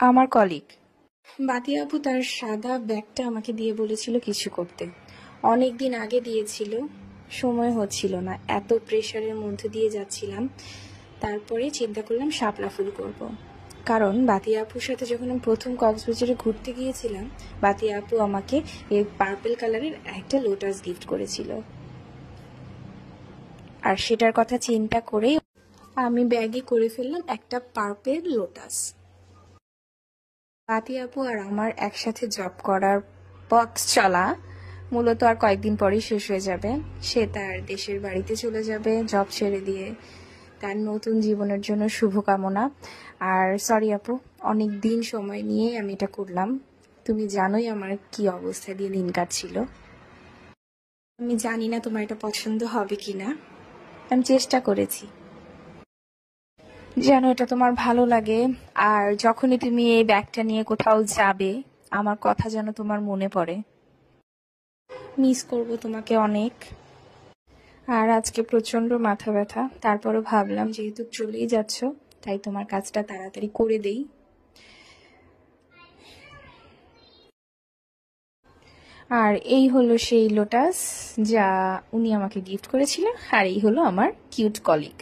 আমার কলিগ বাতিয়া আপু তার সাদা ব্যাগটা আমাকে দিয়ে বলেছিল কিছু করতে। অনেক দিন আগে দিয়েছিল, সময় হচ্ছিল না, এত প্রেশারের মধ্যে দিয়ে যাচ্ছিলাম। তারপরে চিন্তা করলাম শাপলা ফুল করব। কারণ বাতিয়া আপুর সাথে যখন আমি প্রথম কক্সবাজারে ঘুরতে গিয়েছিলাম, বাতিয়া আপু আমাকে এই পার্পল কালারের একটা লোটাস গিফট করেছিল। আর সেটার কথা চিন্তা করেই আমি ব্যাগে করে ফেললাম একটা পার্পল লোটাস। বাতি আপু আর আমার একসাথে জব করার পথ চলা মূলত আর কয়েকদিন পরেই শেষ হয়ে যাবে। সে তার দেশের বাড়িতে চলে যাবে জব ছেড়ে দিয়ে। তার নতুন জীবনের জন্য শুভকামনা। আর সরি আপু, অনেক দিন সময় নিয়ে আমি এটা করলাম। তুমি জানোই আমার কি অবস্থা দিয়ে দিন কাটছিল। আমি জানি না তোমার এটা পছন্দ হবে কিনা, আমি চেষ্টা করেছি যেন এটা তোমার ভালো লাগে। আর যখনই তুমি এই ব্যাগটা নিয়ে কোথাও যাবে, আমার কথা যেন তোমার মনে পড়ে। মিস করব তোমাকে অনেক। আর আজকে প্রচন্ড মাথা ব্যথা, তারপরও ভাবলাম যেহেতু চলেই যাচ্ছ, তাই তোমার কাজটা তাড়াতাড়ি করে দেই। আর এই হলো সেই লোটাস যা উনি আমাকে গিফট করেছিলেন, আর এই হলো আমার কিউট কলিগ।